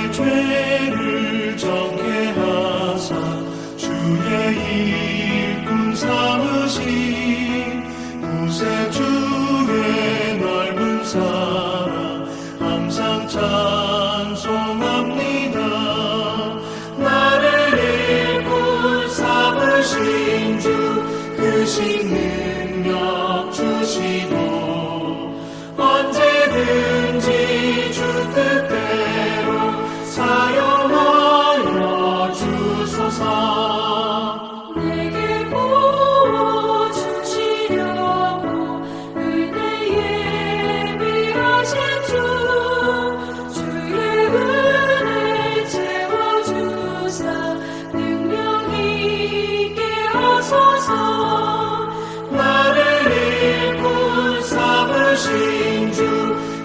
내 죄를 정케 하사 주의 일꾼 삼으신 구세주의 넓은 사랑 항상 찬송합니다. 나를 일꾼 삼으신 주 크신 능력 주시고 언제든지 주 뜻대로 사용하여 주소서. 내게 부어주시려고 은혜에 예비하신 주 주의 은혜 채워주사 능력 있게 하소서. 나를 일꾼 삼으신 주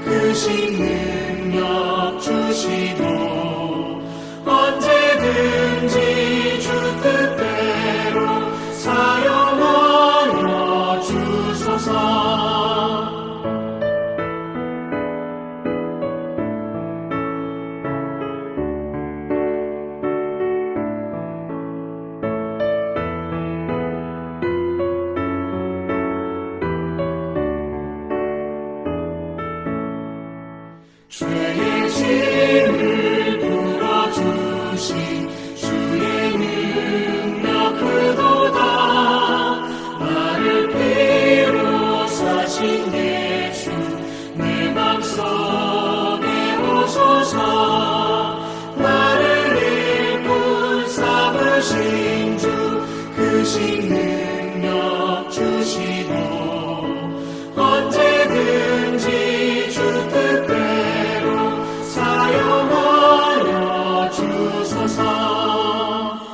크신 능력 주시고 언제든지 주 뜻대로 사용하여 주소서. 죄의 짐을 풀어주신 주의 능력 그도다. 나를 피로 사신 예수 내 맘속에 오소서. 나를 일꾼 삼으신 주 크신 능력 주시고 언제든지 주 뜻대로 사용하여 주소서.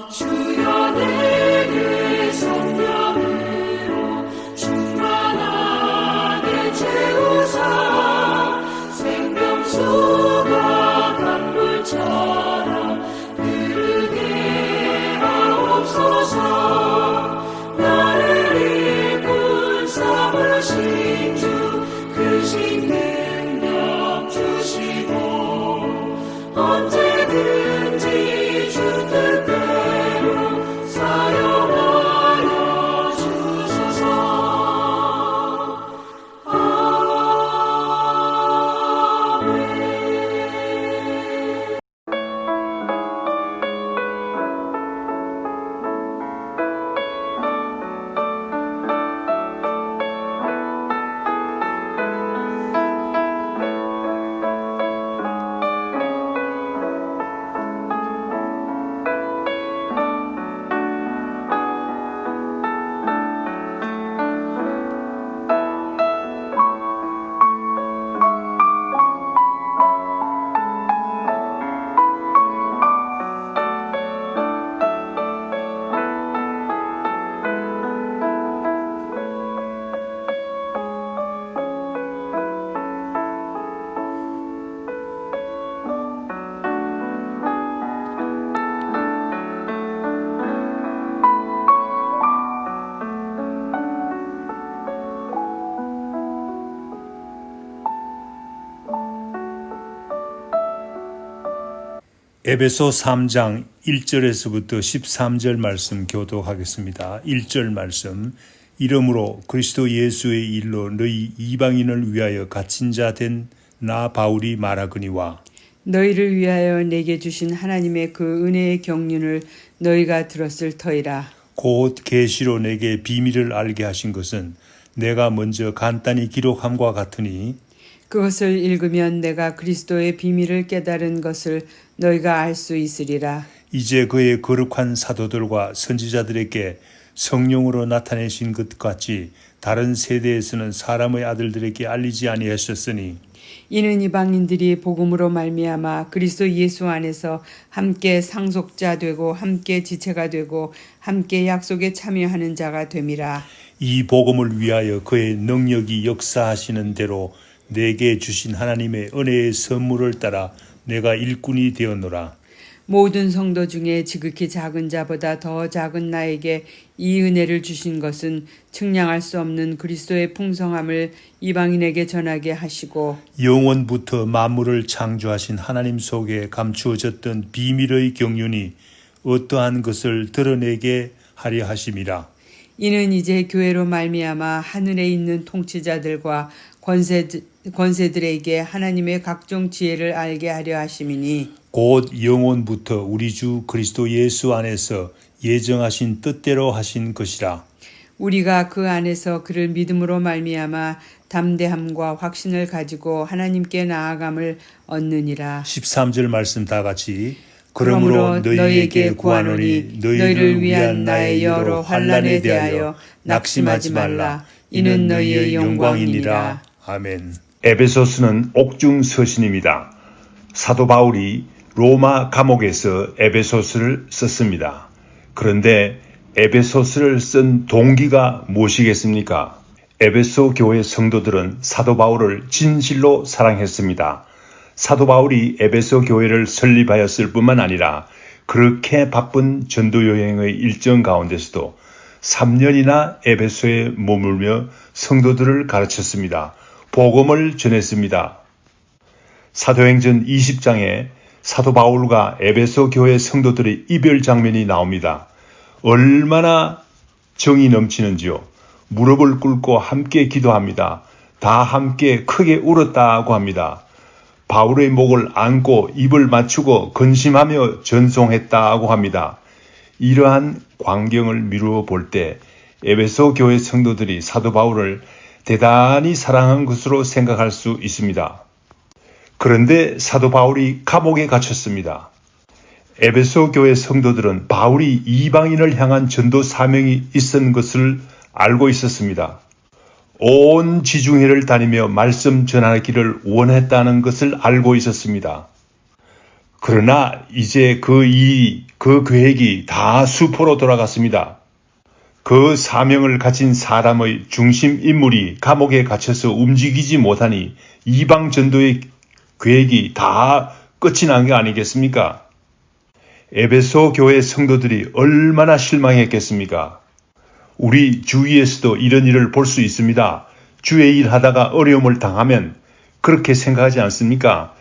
주여 내게 성령으로 충만하게 채우사 생명수가 강물처럼 흐르게 하옵소서. 나를 일꾼 삼으신 주 크신 능력 주시고 언제든지 주 뜻대로 사용하여 주소서. 아멘. 에베소 3장 1절에서부터 13절 말씀 교독하겠습니다. 1절 말씀. 이러므로 그리스도 예수의 일로 너희 이방인을 위하여 갇힌 자 된 나 바울이 말하거니와 너희를 위하여 내게 주신 하나님의 그 은혜의 경륜을 너희가 들었을 터이라. 곧 계시로 내게 비밀을 알게 하신 것은 내가 먼저 간단히 기록함과 같으니 그것을 읽으면 내가 그리스도의 비밀을 깨달은 것을 너희가 알 수 있으리라. 이제 그의 거룩한 사도들과 선지자들에게 성령으로 나타내신 것 같이 다른 세대에서는 사람의 아들들에게 알리지 아니하셨으니 이는 이방인들이 복음으로 말미암아 그리스도 예수 안에서 함께 상속자 되고 함께 지체가 되고 함께 약속에 참여하는 자가 됨이라. 이 복음을 위하여 그의 능력이 역사하시는 대로 내게 주신 하나님의 은혜의 선물을 따라 내가 일꾼이 되었노라. 모든 성도 중에 지극히 작은 자보다 더 작은 나에게 이 은혜를 주신 것은 측량할 수 없는 그리스도의 풍성함을 이방인에게 전하게 하시고 영원부터 만물을 창조하신 하나님 속에 감추어졌던 비밀의 경륜이 어떠한 것을 드러내게 하려 하심이라. 이는 이제 교회로 말미암아 하늘에 있는 통치자들과 권세들에게 하나님의 각종 지혜를 알게 하려 하심이니 곧 영원부터 우리 주 그리스도 예수 안에서 예정하신 뜻대로 하신 것이라. 우리가 그 안에서 그를 믿음으로 말미암아 담대함과 확신을 가지고 하나님께 나아감을 얻느니라. 13절 말씀 다 같이. 그러므로 너희에게 구하노니 너희를 위한 나의 여러 환난에 대하여 낙심하지 말라. 이는 너희의 영광이니라. 아멘. 에베소스는 옥중 서신입니다. 사도 바울이 로마 감옥에서 에베소스를 썼습니다. 그런데 에베소스를 쓴 동기가 무엇이겠습니까? 에베소 교회 성도들은 사도 바울을 진실로 사랑했습니다. 사도 바울이 에베소 교회를 설립하였을 뿐만 아니라 그렇게 바쁜 전도 여행의 일정 가운데서도 3년이나 에베소에 머물며 성도들을 가르쳤습니다. 복음을 전했습니다. 사도행전 20장에 사도 바울과 에베소 교회 성도들의 이별 장면이 나옵니다. 얼마나 정이 넘치는지요. 무릎을 꿇고 함께 기도합니다. 다 함께 크게 울었다고 합니다. 바울의 목을 안고 입을 맞추고 근심하며 전송했다고 합니다. 이러한 광경을 미루어 볼 때 에베소 교회 성도들이 사도 바울을 대단히 사랑한 것으로 생각할 수 있습니다. 그런데 사도 바울이 감옥에 갇혔습니다. 에베소 교회 성도들은 바울이 이방인을 향한 전도 사명이 있었던 것을 알고 있었습니다. 온 지중해를 다니며 말씀 전하기를 원했다는 것을 알고 있었습니다. 그러나 이제 그 계획이 다 수포로 돌아갔습니다. 그 사명을 가진 사람의 중심 인물이 감옥에 갇혀서 움직이지 못하니 이방 전도의 계획이 다 끝이 난 게 아니겠습니까? 에베소 교회 성도들이 얼마나 실망했겠습니까? 우리 주위에서도 이런 일을 볼 수 있습니다. 주의 일 하다가 어려움을 당하면 그렇게 생각하지 않습니까?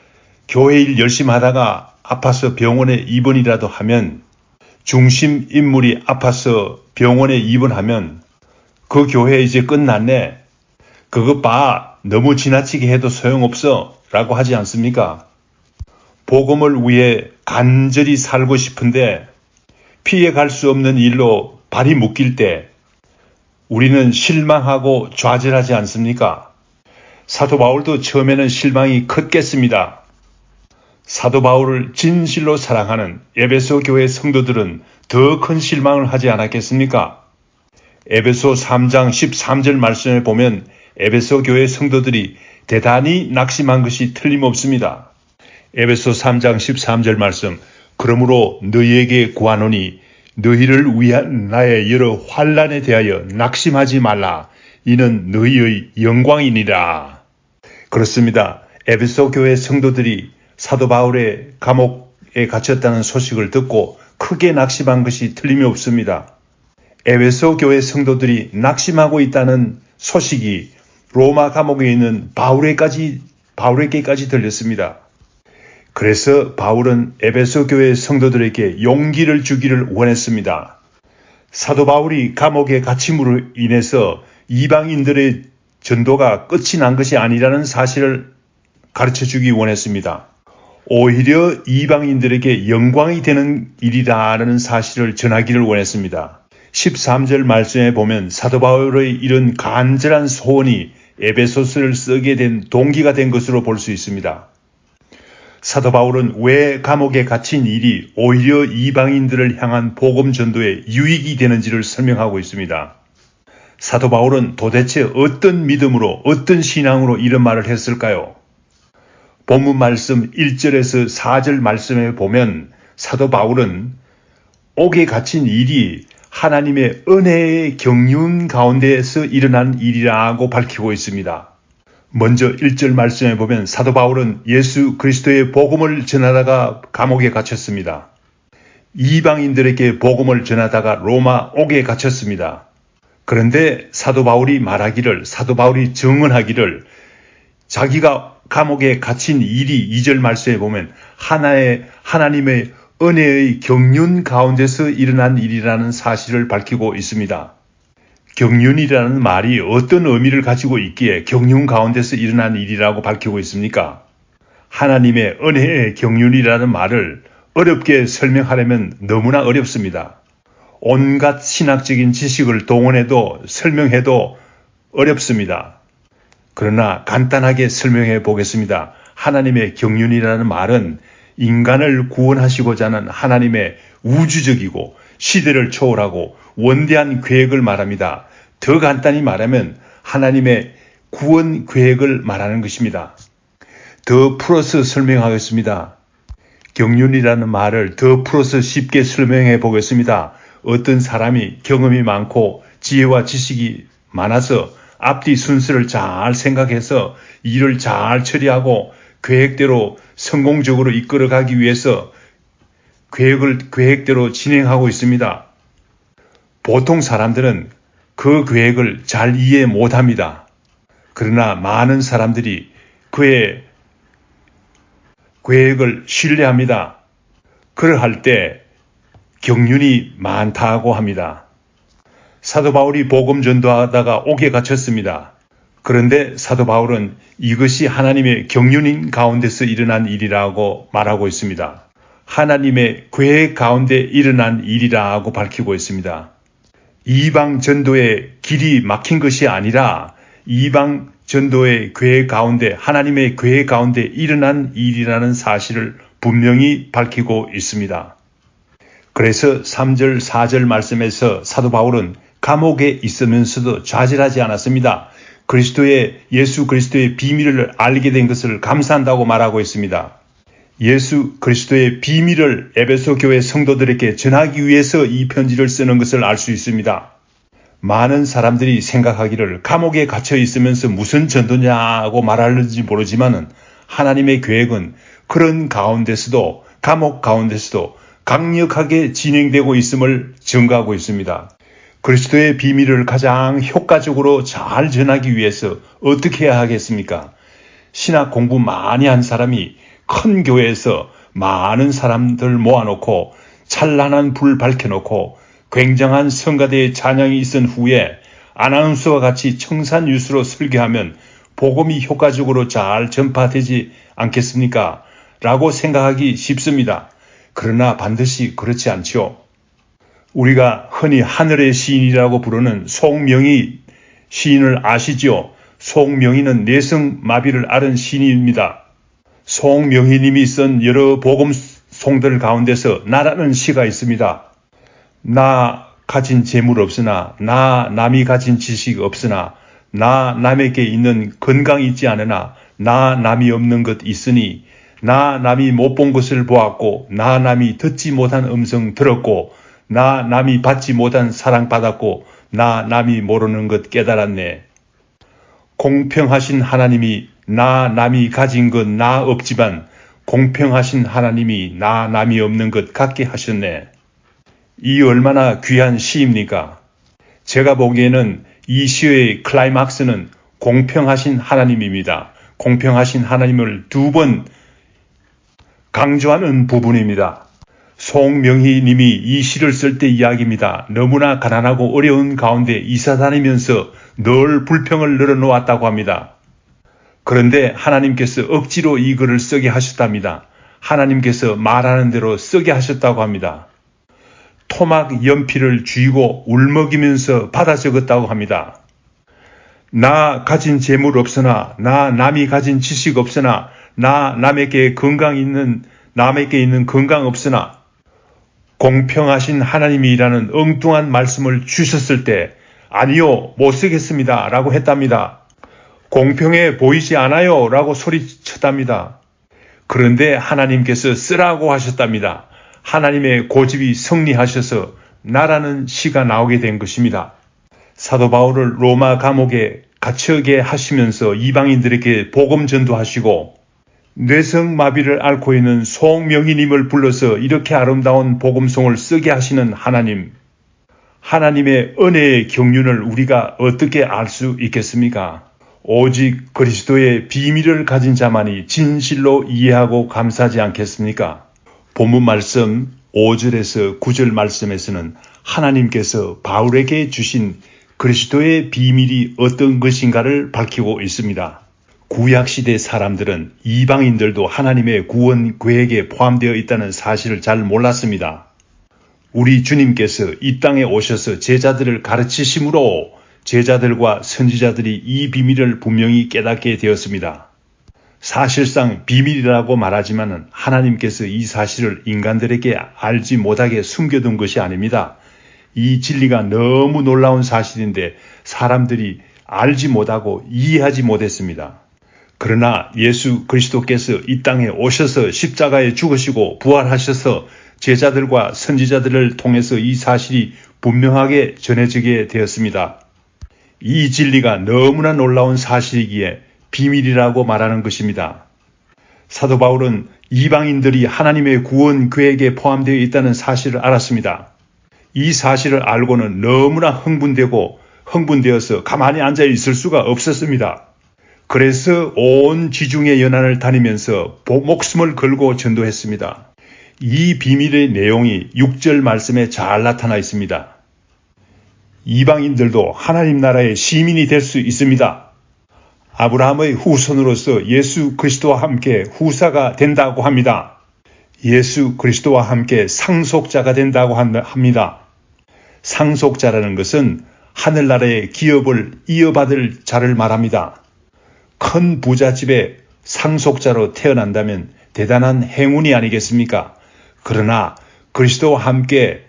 교회 일 열심히 하다가 아파서 병원에 입원이라도 하면 중심 인물이 아파서 병원에 입원하면 그 교회 이제 끝났네. 그것 봐. 너무 지나치게 해도 소용없어. 라고 하지 않습니까? 복음을 위해 간절히 살고 싶은데 피해갈 수 없는 일로 발이 묶일 때 우리는 실망하고 좌절하지 않습니까? 사도 바울도 처음에는 실망이 컸겠습니다. 사도 바울을 진실로 사랑하는 에베소 교회 성도들은 더 큰 실망을 하지 않았겠습니까? 에베소 3장 13절 말씀에 보면 에베소 교회 성도들이 대단히 낙심한 것이 틀림없습니다. 에베소 3장 13절 말씀. 그러므로 너희에게 구하노니 너희를 위한 나의 여러 환난에 대하여 낙심하지 말라. 이는 너희의 영광이니라. 그렇습니다. 에베소 교회 성도들이 사도 바울의 감옥에 갇혔다는 소식을 듣고 크게 낙심한 것이 틀림이 없습니다. 에베소 교회 성도들이 낙심하고 있다는 소식이 로마 감옥에 있는 바울에게까지 들렸습니다. 그래서 바울은 에베소 교회 성도들에게 용기를 주기를 원했습니다. 사도 바울이 감옥에 갇힘으로 인해서 이방인들의 전도가 끝이 난 것이 아니라는 사실을 가르쳐주기 원했습니다. 오히려 이방인들에게 영광이 되는 일이라는 사실을 전하기를 원했습니다. 13절 말씀에 보면 사도 바울의 이런 간절한 소원이 에베소서를 쓰게 된 동기가 된 것으로 볼 수 있습니다. 사도 바울은 왜 감옥에 갇힌 일이 오히려 이방인들을 향한 복음 전도에 유익이 되는지를 설명하고 있습니다. 사도 바울은 도대체 어떤 믿음으로 어떤 신앙으로 이런 말을 했을까요? 본문 말씀 1절에서 4절 말씀에 보면 사도 바울은 옥에 갇힌 일이 하나님의 은혜의 경륜 가운데에서 일어난 일이라고 밝히고 있습니다. 먼저 1절 말씀에 보면 사도 바울은 예수 그리스도의 복음을 전하다가 감옥에 갇혔습니다. 이방인들에게 복음을 전하다가 로마 옥에 갇혔습니다. 그런데 사도 바울이 증언하기를 자기가 감옥에 갇힌 일이 2절 말씀에 보면 하나님의 은혜의 경륜 가운데서 일어난 일이라는 사실을 밝히고 있습니다. 경륜이라는 말이 어떤 의미를 가지고 있기에 경륜 가운데서 일어난 일이라고 밝히고 있습니까? 하나님의 은혜의 경륜이라는 말을 어렵게 설명하려면 너무나 어렵습니다. 온갖 신학적인 지식을 동원해도 설명해도 어렵습니다. 그러나 간단하게 설명해 보겠습니다. 하나님의 경륜이라는 말은 인간을 구원하시고자 하는 하나님의 우주적이고 시대를 초월하고 원대한 계획을 말합니다. 더 간단히 말하면 하나님의 구원 계획을 말하는 것입니다. 더 풀어서 설명하겠습니다. 경륜이라는 말을 더 풀어서 쉽게 설명해 보겠습니다. 어떤 사람이 경험이 많고 지혜와 지식이 많아서 앞뒤 순서를 잘 생각해서 일을 잘 처리하고 계획대로 성공적으로 이끌어가기 위해서 계획대로 진행하고 있습니다. 보통 사람들은 그 계획을 잘 이해 못합니다. 그러나 많은 사람들이 그의 계획을 신뢰합니다. 그러할 때 경륜이 많다고 합니다. 사도 바울이 복음 전도하다가 옥에 갇혔습니다. 그런데 사도 바울은 이것이 하나님의 경륜인 가운데서 일어난 일이라고 말하고 있습니다. 하나님의 계획 가운데 일어난 일이라고 밝히고 있습니다. 이방 전도의 길이 막힌 것이 아니라 이방 전도의 계획 가운데 하나님의 계획 가운데 일어난 일이라는 사실을 분명히 밝히고 있습니다. 그래서 3절 4절 말씀에서 사도 바울은 감옥에 있으면서도 좌절하지 않았습니다. 예수 그리스도의 비밀을 알게 된 것을 감사한다고 말하고 있습니다. 예수 그리스도의 비밀을 에베소 교회 성도들에게 전하기 위해서 이 편지를 쓰는 것을 알 수 있습니다. 많은 사람들이 생각하기를 감옥에 갇혀 있으면서 무슨 전도냐고 말하는지 모르지만은 하나님의 계획은 그런 가운데서도 감옥 가운데서도 강력하게 진행되고 있음을 증거하고 있습니다. 그리스도의 비밀을 가장 효과적으로 잘 전하기 위해서 어떻게 해야 하겠습니까? 신학 공부 많이 한 사람이 큰 교회에서 많은 사람들 모아놓고 찬란한 불 밝혀놓고 굉장한 성가대의 찬양이 있은 후에 아나운서와 같이 청산유수로 설교하면 복음이 효과적으로 잘 전파되지 않겠습니까? 라고 생각하기 쉽습니다. 그러나 반드시 그렇지 않죠. 우리가 흔히 하늘의 시인이라고 부르는 송명희 시인을 아시죠? 송명희는 뇌성마비를 앓은 시인입니다. 송명희님이 쓴 여러 복음송들 가운데서 나라는 시가 있습니다. 나 가진 재물 없으나 나 남이 가진 지식 없으나 나 남에게 있는 건강이 있지 않으나 나 남이 없는 것 있으니 나 남이 못 본 것을 보았고 나 남이 듣지 못한 음성 들었고 나 남이 받지 못한 사랑 받았고 나 남이 모르는 것 깨달았네. 공평하신 하나님이 나 남이 가진 것 나 없지만 공평하신 하나님이 나 남이 없는 것 갖게 하셨네. 이 얼마나 귀한 시입니까? 제가 보기에는 이 시의 클라이막스는 공평하신 하나님입니다. 공평하신 하나님을 2번 강조하는 부분입니다. 송명희 님이 이 시를 쓸 때 이야기입니다. 너무나 가난하고 어려운 가운데 이사 다니면서 늘 불평을 늘어놓았다고 합니다. 그런데 하나님께서 억지로 이 글을 쓰게 하셨답니다. 하나님께서 말하는 대로 쓰게 하셨다고 합니다. 토막 연필을 쥐고 울먹이면서 받아 적었다고 합니다. 나 가진 재물 없으나 나 남이 가진 지식 없으나 나 남에게 있는 건강 없으나 공평하신 하나님이라는 엉뚱한 말씀을 주셨을 때 아니요 못 쓰겠습니다 라고 했답니다. 공평해 보이지 않아요 라고 소리쳤답니다. 그런데 하나님께서 쓰라고 하셨답니다. 하나님의 고집이 승리하셔서 나라는 시가 나오게 된 것입니다. 사도 바울을 로마 감옥에 갇혀게 하시면서 이방인들에게 복음 전도하시고 뇌성마비를 앓고 있는 송명희님을 불러서 이렇게 아름다운 복음송을 쓰게 하시는 하나님, 하나님의 은혜의 경륜을 우리가 어떻게 알 수 있겠습니까? 오직 그리스도의 비밀을 가진 자만이 진실로 이해하고 감사하지 않겠습니까? 본문 말씀 5절에서 9절 말씀에서는 하나님께서 바울에게 주신 그리스도의 비밀이 어떤 것인가를 밝히고 있습니다. 구약시대 사람들은 이방인들도 하나님의 구원 계획에 포함되어 있다는 사실을 잘 몰랐습니다. 우리 주님께서 이 땅에 오셔서 제자들을 가르치심으로 제자들과 선지자들이 이 비밀을 분명히 깨닫게 되었습니다. 사실상 비밀이라고 말하지만 하나님께서 이 사실을 인간들에게 알지 못하게 숨겨둔 것이 아닙니다. 이 진리가 너무 놀라운 사실인데 사람들이 알지 못하고 이해하지 못했습니다. 그러나 예수 그리스도께서 이 땅에 오셔서 십자가에 죽으시고 부활하셔서 제자들과 선지자들을 통해서 이 사실이 분명하게 전해지게 되었습니다. 이 진리가 너무나 놀라운 사실이기에 비밀이라고 말하는 것입니다. 사도 바울은 이방인들이 하나님의 구원 계획에 포함되어 있다는 사실을 알았습니다. 이 사실을 알고는 너무나 흥분되어서 가만히 앉아 있을 수가 없었습니다. 그래서 온 지중해 연안을 다니면서 목숨을 걸고 전도했습니다. 이 비밀의 내용이 6절 말씀에 잘 나타나 있습니다. 이방인들도 하나님 나라의 시민이 될 수 있습니다. 아브라함의 후손으로서 예수 그리스도와 함께 후사가 된다고 합니다. 예수 그리스도와 함께 상속자가 된다고 합니다. 상속자라는 것은 하늘나라의 기업을 이어받을 자를 말합니다. 큰 부잣집의 상속자로 태어난다면 대단한 행운이 아니겠습니까? 그러나 그리스도와 함께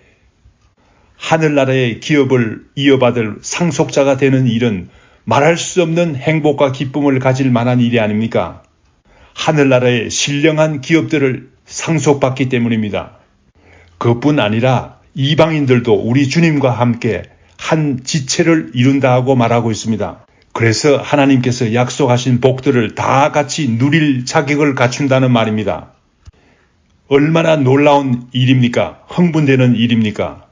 하늘나라의 기업을 이어받을 상속자가 되는 일은 말할 수 없는 행복과 기쁨을 가질 만한 일이 아닙니까? 하늘나라의 신령한 기업들을 상속받기 때문입니다. 그뿐 아니라 이방인들도 우리 주님과 함께 한 지체를 이룬다고 말하고 있습니다. 그래서 하나님께서 약속하신 복들을 다 같이 누릴 자격을 갖춘다는 말입니다. 얼마나 놀라운 일입니까? 흥분되는 일입니까?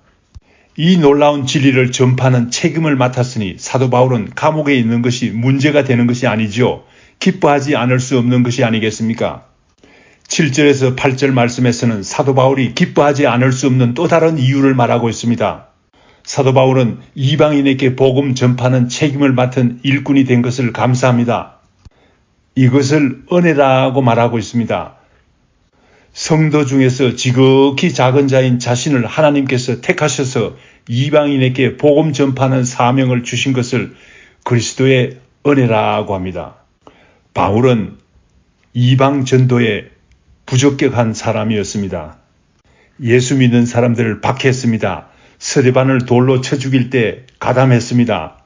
이 놀라운 진리를 전파하는 책임을 맡았으니 사도 바울은 감옥에 있는 것이 문제가 되는 것이 아니죠. 기뻐하지 않을 수 없는 것이 아니겠습니까? 7절에서 8절 말씀에서는 사도 바울이 기뻐하지 않을 수 없는 또 다른 이유를 말하고 있습니다. 사도 바울은 이방인에게 복음 전파하는 책임을 맡은 일꾼이 된 것을 감사합니다. 이것을 은혜라고 말하고 있습니다. 성도 중에서 지극히 작은 자인 자신을 하나님께서 택하셔서 이방인에게 복음 전파하는 사명을 주신 것을 그리스도의 은혜라고 합니다. 바울은 이방 전도에 부적격한 사람이었습니다. 예수 믿는 사람들을 박해했습니다. 스데반을 돌로 쳐 죽일 때 가담했습니다.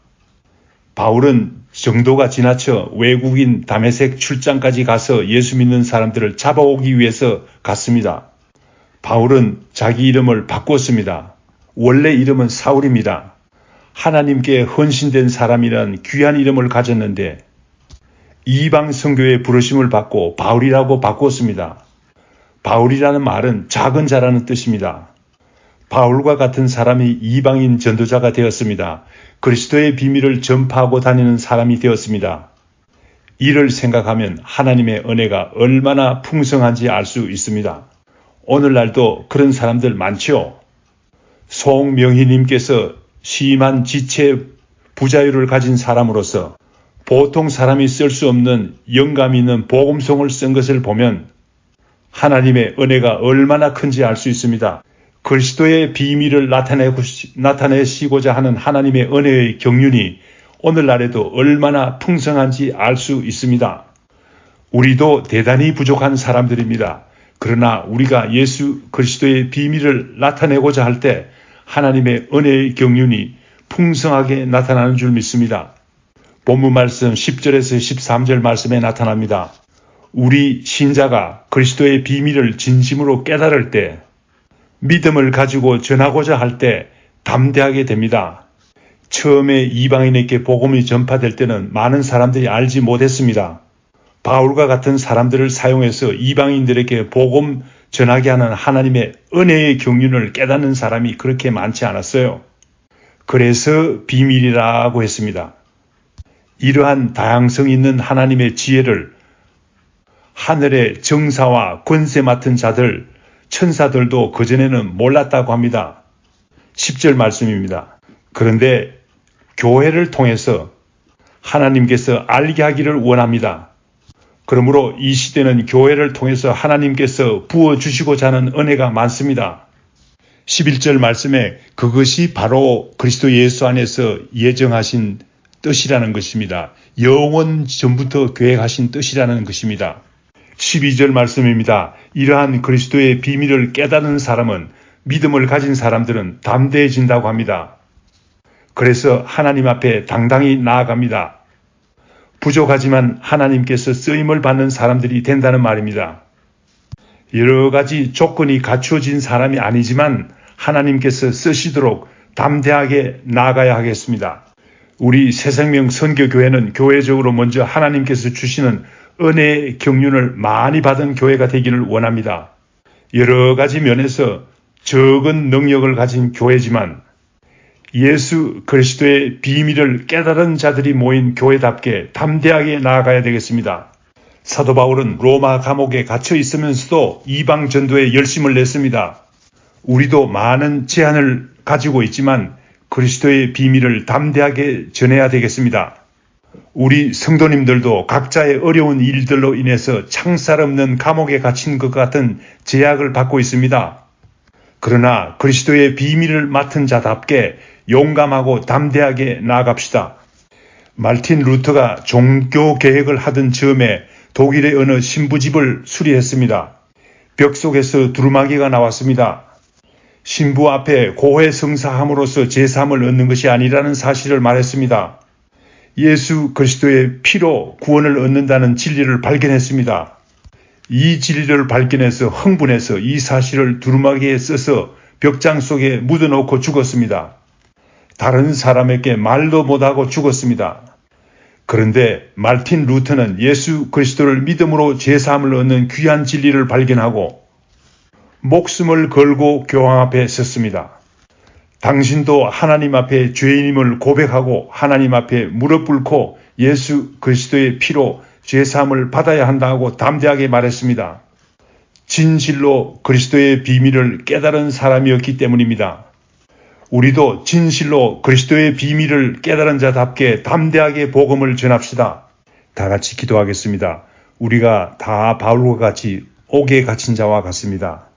바울은 정도가 지나쳐 외국인 다메섹 출장까지 가서 예수 믿는 사람들을 잡아오기 위해서 갔습니다. 바울은 자기 이름을 바꿨습니다. 원래 이름은 사울입니다. 하나님께 헌신된 사람이란 귀한 이름을 가졌는데 이방 선교의 부르심을 받고 바울이라고 바꿨습니다. 바울이라는 말은 작은 자라는 뜻입니다. 바울과 같은 사람이 이방인 전도자가 되었습니다. 그리스도의 비밀을 전파하고 다니는 사람이 되었습니다. 이를 생각하면 하나님의 은혜가 얼마나 풍성한지 알 수 있습니다. 오늘날도 그런 사람들 많죠. 송명희님께서 심한 지체 부자유를 가진 사람으로서 보통 사람이 쓸 수 없는 영감 있는 복음송을 쓴 것을 보면 하나님의 은혜가 얼마나 큰지 알 수 있습니다. 그리스도의 비밀을 나타내시고자 하는 하나님의 은혜의 경륜이 오늘날에도 얼마나 풍성한지 알 수 있습니다. 우리도 대단히 부족한 사람들입니다. 그러나 우리가 예수 그리스도의 비밀을 나타내고자 할 때 하나님의 은혜의 경륜이 풍성하게 나타나는 줄 믿습니다. 본문 말씀 10절에서 13절 말씀에 나타납니다. 우리 신자가 그리스도의 비밀을 진심으로 깨달을 때 믿음을 가지고 전하고자 할 때 담대하게 됩니다. 처음에 이방인에게 복음이 전파될 때는 많은 사람들이 알지 못했습니다. 바울과 같은 사람들을 사용해서 이방인들에게 복음 전하게 하는 하나님의 은혜의 경륜을 깨닫는 사람이 그렇게 많지 않았어요. 그래서 비밀이라고 했습니다. 이러한 다양성 있는 하나님의 지혜를 하늘의 정사와 권세 맡은 자들, 천사들도 그전에는 몰랐다고 합니다. 10절 말씀입니다. 그런데 교회를 통해서 하나님께서 알게 하기를 원합니다. 그러므로 이 시대는 교회를 통해서 하나님께서 부어주시고자 하는 은혜가 많습니다. 11절 말씀에 그것이 바로 그리스도 예수 안에서 예정하신 뜻이라는 것입니다. 영원 전부터 계획하신 뜻이라는 것입니다. 12절 말씀입니다. 이러한 그리스도의 비밀을 깨닫는 사람은, 믿음을 가진 사람들은 담대해진다고 합니다. 그래서 하나님 앞에 당당히 나아갑니다. 부족하지만 하나님께서 쓰임을 받는 사람들이 된다는 말입니다. 여러 가지 조건이 갖추어진 사람이 아니지만 하나님께서 쓰시도록 담대하게 나아가야 하겠습니다. 우리 새생명 선교교회는 교회적으로 먼저 하나님께서 주시는 은혜의 경륜을 많이 받은 교회가 되기를 원합니다. 여러 가지 면에서 적은 능력을 가진 교회지만 예수 그리스도의 비밀을 깨달은 자들이 모인 교회답게 담대하게 나아가야 되겠습니다. 사도 바울은 로마 감옥에 갇혀 있으면서도 이방 전도에 열심을 냈습니다. 우리도 많은 제한을 가지고 있지만 그리스도의 비밀을 담대하게 전해야 되겠습니다. 우리 성도님들도 각자의 어려운 일들로 인해서 창살 없는 감옥에 갇힌 것 같은 제약을 받고 있습니다. 그러나 그리스도의 비밀을 맡은 자답게 용감하고 담대하게 나아갑시다. 말틴 루터가 종교 개혁을 하던 즈음에 독일의 어느 신부집을 수리했습니다. 벽 속에서 두루마기가 나왔습니다. 신부 앞에 고해 성사함으로써 제삼을 얻는 것이 아니라는 사실을 말했습니다. 예수 그리스도의 피로 구원을 얻는다는 진리를 발견했습니다. 이 진리를 발견해서 흥분해서 이 사실을 두루마기에 써서 벽장 속에 묻어놓고 죽었습니다. 다른 사람에게 말도 못하고 죽었습니다. 그런데 말틴 루터는 예수 그리스도를 믿음으로 제사함을 얻는 귀한 진리를 발견하고 목숨을 걸고 교황 앞에 섰습니다. 당신도 하나님 앞에 죄인임을 고백하고 하나님 앞에 무릎 꿇고 예수 그리스도의 피로 죄사함을 받아야 한다고 담대하게 말했습니다. 진실로 그리스도의 비밀을 깨달은 사람이었기 때문입니다. 우리도 진실로 그리스도의 비밀을 깨달은 자답게 담대하게 복음을 전합시다. 다 같이 기도하겠습니다. 우리가 다 바울과 같이 옥에 갇힌 자와 같습니다.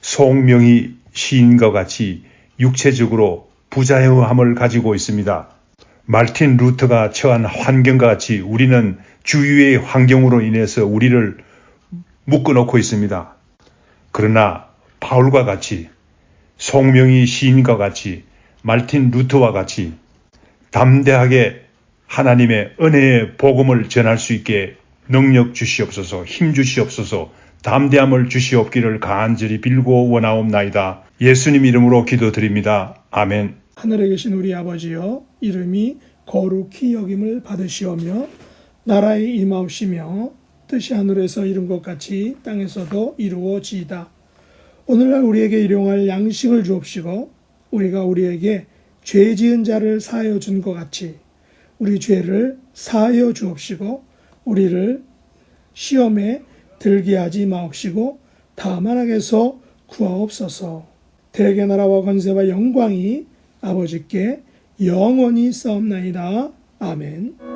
송명희 시인과 같이 육체적으로 부자유함을 가지고 있습니다. 말틴 루터가 처한 환경과 같이 우리는 주위의 환경으로 인해서 우리를 묶어놓고 있습니다. 그러나 바울과 같이, 송명희 시인과 같이, 말틴 루터와 같이 담대하게 하나님의 은혜의 복음을 전할 수 있게 능력 주시옵소서, 힘 주시옵소서, 담대함을 주시옵기를 간절히 빌고 원하옵나이다. 예수님 이름으로 기도드립니다. 아멘. 하늘에 계신 우리 아버지여, 이름이 거룩히 여김을 받으시오며 나라의 임하옵시며 뜻이 하늘에서 이룬 것 같이 땅에서도 이루어지이다. 오늘날 우리에게 일용할 양식을 주옵시고 우리가 우리에게 죄 지은 자를 사하여 준 것 같이 우리 죄를 사하여 주옵시고 우리를 시험에 들게 하지 마옵시고 다만 악에서 구하옵소서. 대개 나라와 권세와 영광이 아버지께 영원히 싸움나이다. 아멘.